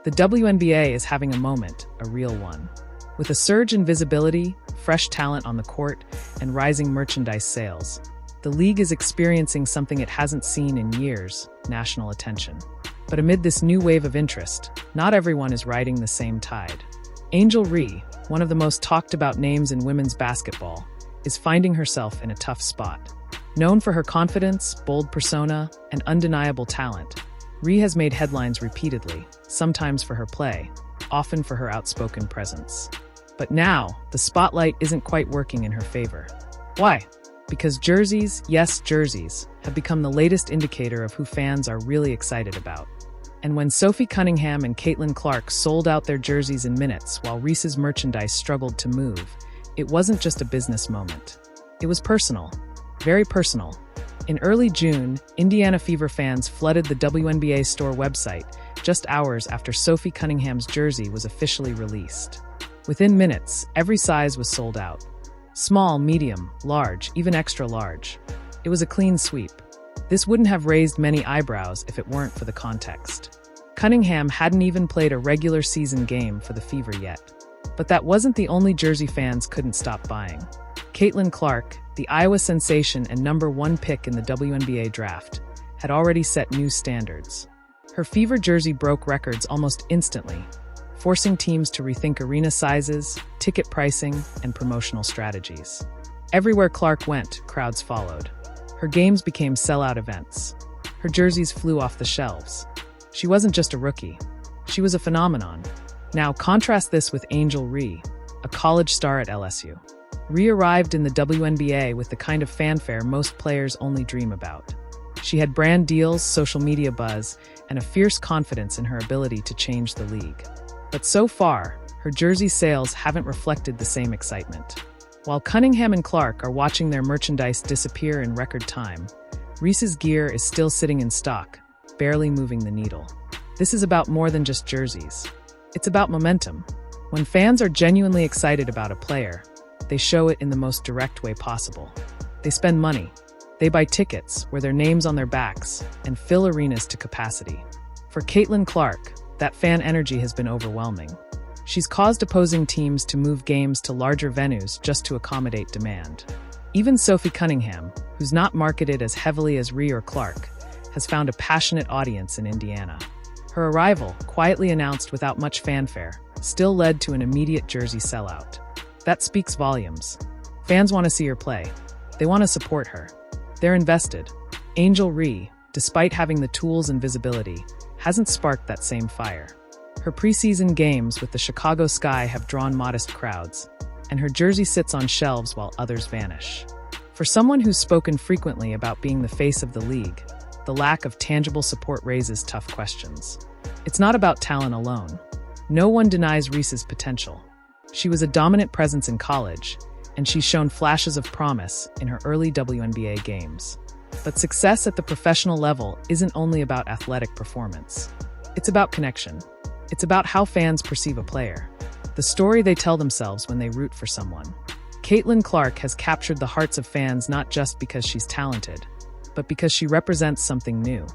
The WNBA is having a moment, a real one. With a surge in visibility, fresh talent on the court, and rising merchandise sales, the league is experiencing something it hasn't seen in years: national attention. But amid this new wave of interest, not everyone is riding the same tide. Angel Reese, one of the most talked about names in women's basketball, is finding herself in a tough spot. Known for her confidence, bold persona, and undeniable talent, Reese has made headlines repeatedly, sometimes for her play, often for her outspoken presence. But now, the spotlight isn't quite working in her favor. Why? Because jerseys, yes, jerseys, have become the latest indicator of who fans are really excited about. And when Sophie Cunningham and Caitlin Clark sold out their jerseys in minutes while Reese's merchandise struggled to move, it wasn't just a business moment. It was personal. Very personal. In early June, Indiana Fever fans flooded the WNBA store website just hours after Sophie Cunningham's jersey was officially released. Within minutes, every size was sold out. Small, medium, large, even extra large. It was a clean sweep. This wouldn't have raised many eyebrows if it weren't for the context. Cunningham hadn't even played a regular season game for the Fever yet. But that wasn't the only jersey fans couldn't stop buying. Caitlin Clark, the Iowa sensation and #1 pick in the WNBA draft, had already set new standards. Her Fever jersey broke records almost instantly, forcing teams to rethink arena sizes, ticket pricing, and promotional strategies. Everywhere Clark went, crowds followed. Her games became sellout events. Her jerseys flew off the shelves. She wasn't just a rookie. She was a phenomenon. Now contrast this with Angel Reese, a college star at LSU. Reese arrived in the WNBA with the kind of fanfare most players only dream about. She had brand deals, social media buzz, and a fierce confidence in her ability to change the league. But so far, her jersey sales haven't reflected the same excitement. While Cunningham and Clark are watching their merchandise disappear in record time, Reese's gear is still sitting in stock, barely moving the needle. This is about more than just jerseys. It's about momentum. When fans are genuinely excited about a player, they show it in the most direct way possible. They spend money. They buy tickets, wear their names on their backs, and fill arenas to capacity. For Caitlin Clark, that fan energy has been overwhelming. She's caused opposing teams to move games to larger venues just to accommodate demand. Even Sophie Cunningham, who's not marketed as heavily as Reese or Clark, has found a passionate audience in Indiana. Her arrival, quietly announced without much fanfare, still led to an immediate jersey sellout. That speaks volumes. Fans want to see her play. They want to support her. They're invested. Angel Reese, despite having the tools and visibility, hasn't sparked that same fire. Her preseason games with the Chicago Sky have drawn modest crowds, and her jersey sits on shelves while others vanish. For someone who's spoken frequently about being the face of the league, the lack of tangible support raises tough questions. It's not about talent alone. No one denies Reese's potential. She was a dominant presence in college, and she's shown flashes of promise in her early WNBA games. But success at the professional level isn't only about athletic performance. It's about connection. It's about how fans perceive a player, the story they tell themselves when they root for someone. Caitlin Clark has captured the hearts of fans not just because she's talented, but because she represents something new,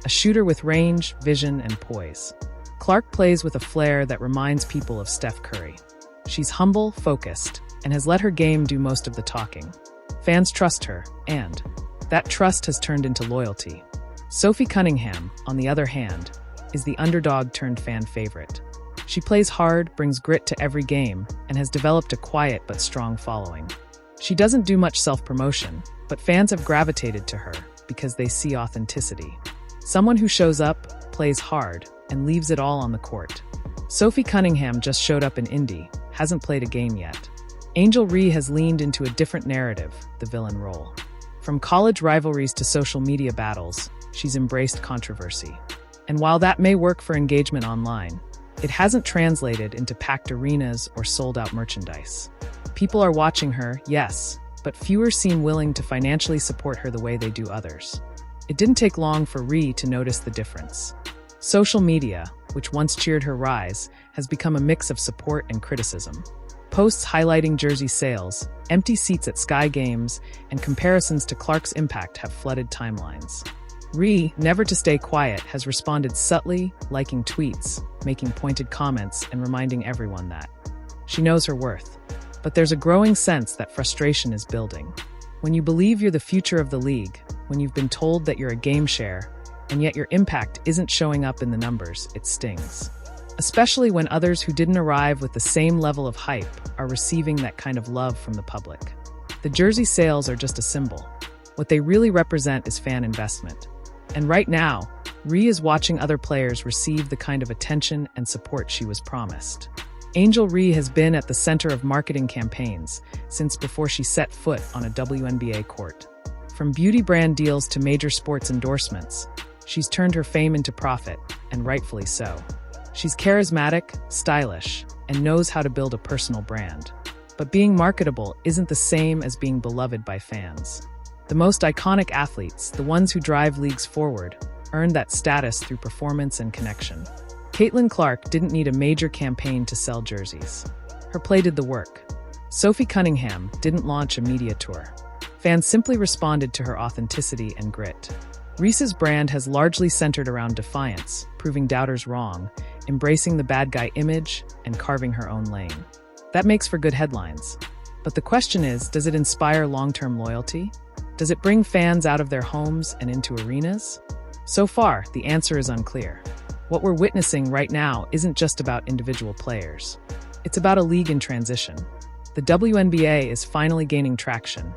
a shooter with range, vision, and poise. Clark plays with a flair that reminds people of Steph Curry. She's humble, focused, and has let her game do most of the talking. Fans trust her, and that trust has turned into loyalty. Sophie Cunningham, on the other hand, is the underdog-turned-fan favorite. She plays hard, brings grit to every game, and has developed a quiet but strong following. She doesn't do much self-promotion, but fans have gravitated to her because they see authenticity. Someone who shows up, plays hard, and leaves it all on the court. Sophie Cunningham just showed up in Indy, hasn't played a game yet. Angel Reese has leaned into a different narrative, the villain role. From college rivalries to social media battles, she's embraced controversy. And while that may work for engagement online, it hasn't translated into packed arenas or sold-out merchandise. People are watching her, yes, but fewer seem willing to financially support her the way they do others. It didn't take long for Reese to notice the difference. Social media, which once cheered her rise, has become a mix of support and criticism. Posts highlighting jersey sales, empty seats at Sky games, and comparisons to Clark's impact have flooded timelines. Ree, never to stay quiet, has responded subtly, liking tweets, making pointed comments, and reminding everyone that she knows her worth. But there's a growing sense that frustration is building. When you believe you're the future of the league, when you've been told that you're a game share, and yet your impact isn't showing up in the numbers, it stings. Especially when others who didn't arrive with the same level of hype are receiving that kind of love from the public. The jersey sales are just a symbol. What they really represent is fan investment. And right now, Ree is watching other players receive the kind of attention and support she was promised. Angel Reese has been at the center of marketing campaigns since before she set foot on a WNBA court. From beauty brand deals to major sports endorsements, she's turned her fame into profit, and rightfully so. She's charismatic, stylish, and knows how to build a personal brand. But being marketable isn't the same as being beloved by fans. The most iconic athletes, the ones who drive leagues forward, earned that status through performance and connection. Caitlin Clark didn't need a major campaign to sell jerseys. Her play did the work. Sophie Cunningham didn't launch a media tour. Fans simply responded to her authenticity and grit. Reese's brand has largely centered around defiance, proving doubters wrong, embracing the bad guy image, and carving her own lane. That makes for good headlines. But the question is, does it inspire long-term loyalty? Does it bring fans out of their homes and into arenas? So far, the answer is unclear. What we're witnessing right now isn't just about individual players. It's about a league in transition. The WNBA is finally gaining traction,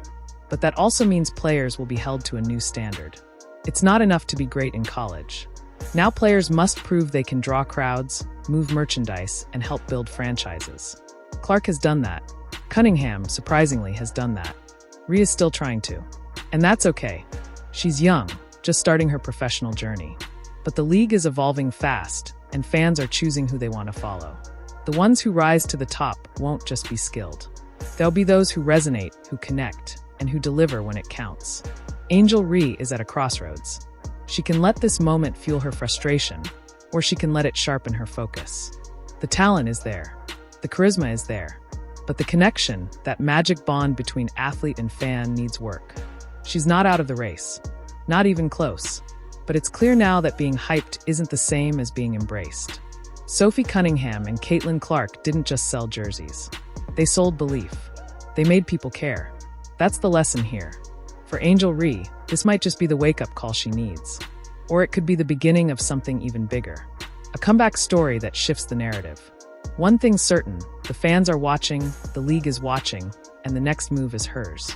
but that also means players will be held to a new standard. It's not enough to be great in college. Now players must prove they can draw crowds, move merchandise, and help build franchises. Clark has done that. Cunningham, surprisingly, has done that. Rhea is still trying to. And that's okay. She's young, just starting her professional journey. But the league is evolving fast, and fans are choosing who they want to follow. The ones who rise to the top won't just be skilled. There'll be those who resonate, who connect, and who deliver when it counts. Angel Reese is at a crossroads. She can let this moment fuel her frustration, or she can let it sharpen her focus. The talent is there. The charisma is there. But the connection, that magic bond between athlete and fan, needs work. She's not out of the race. Not even close. But it's clear now that being hyped isn't the same as being embraced. Sophie Cunningham and Caitlin Clark didn't just sell jerseys. They sold belief. They made people care. That's the lesson here. For Angel Reese, this might just be the wake-up call she needs. Or it could be the beginning of something even bigger. A comeback story that shifts the narrative. One thing's certain, the fans are watching, the league is watching, and the next move is hers.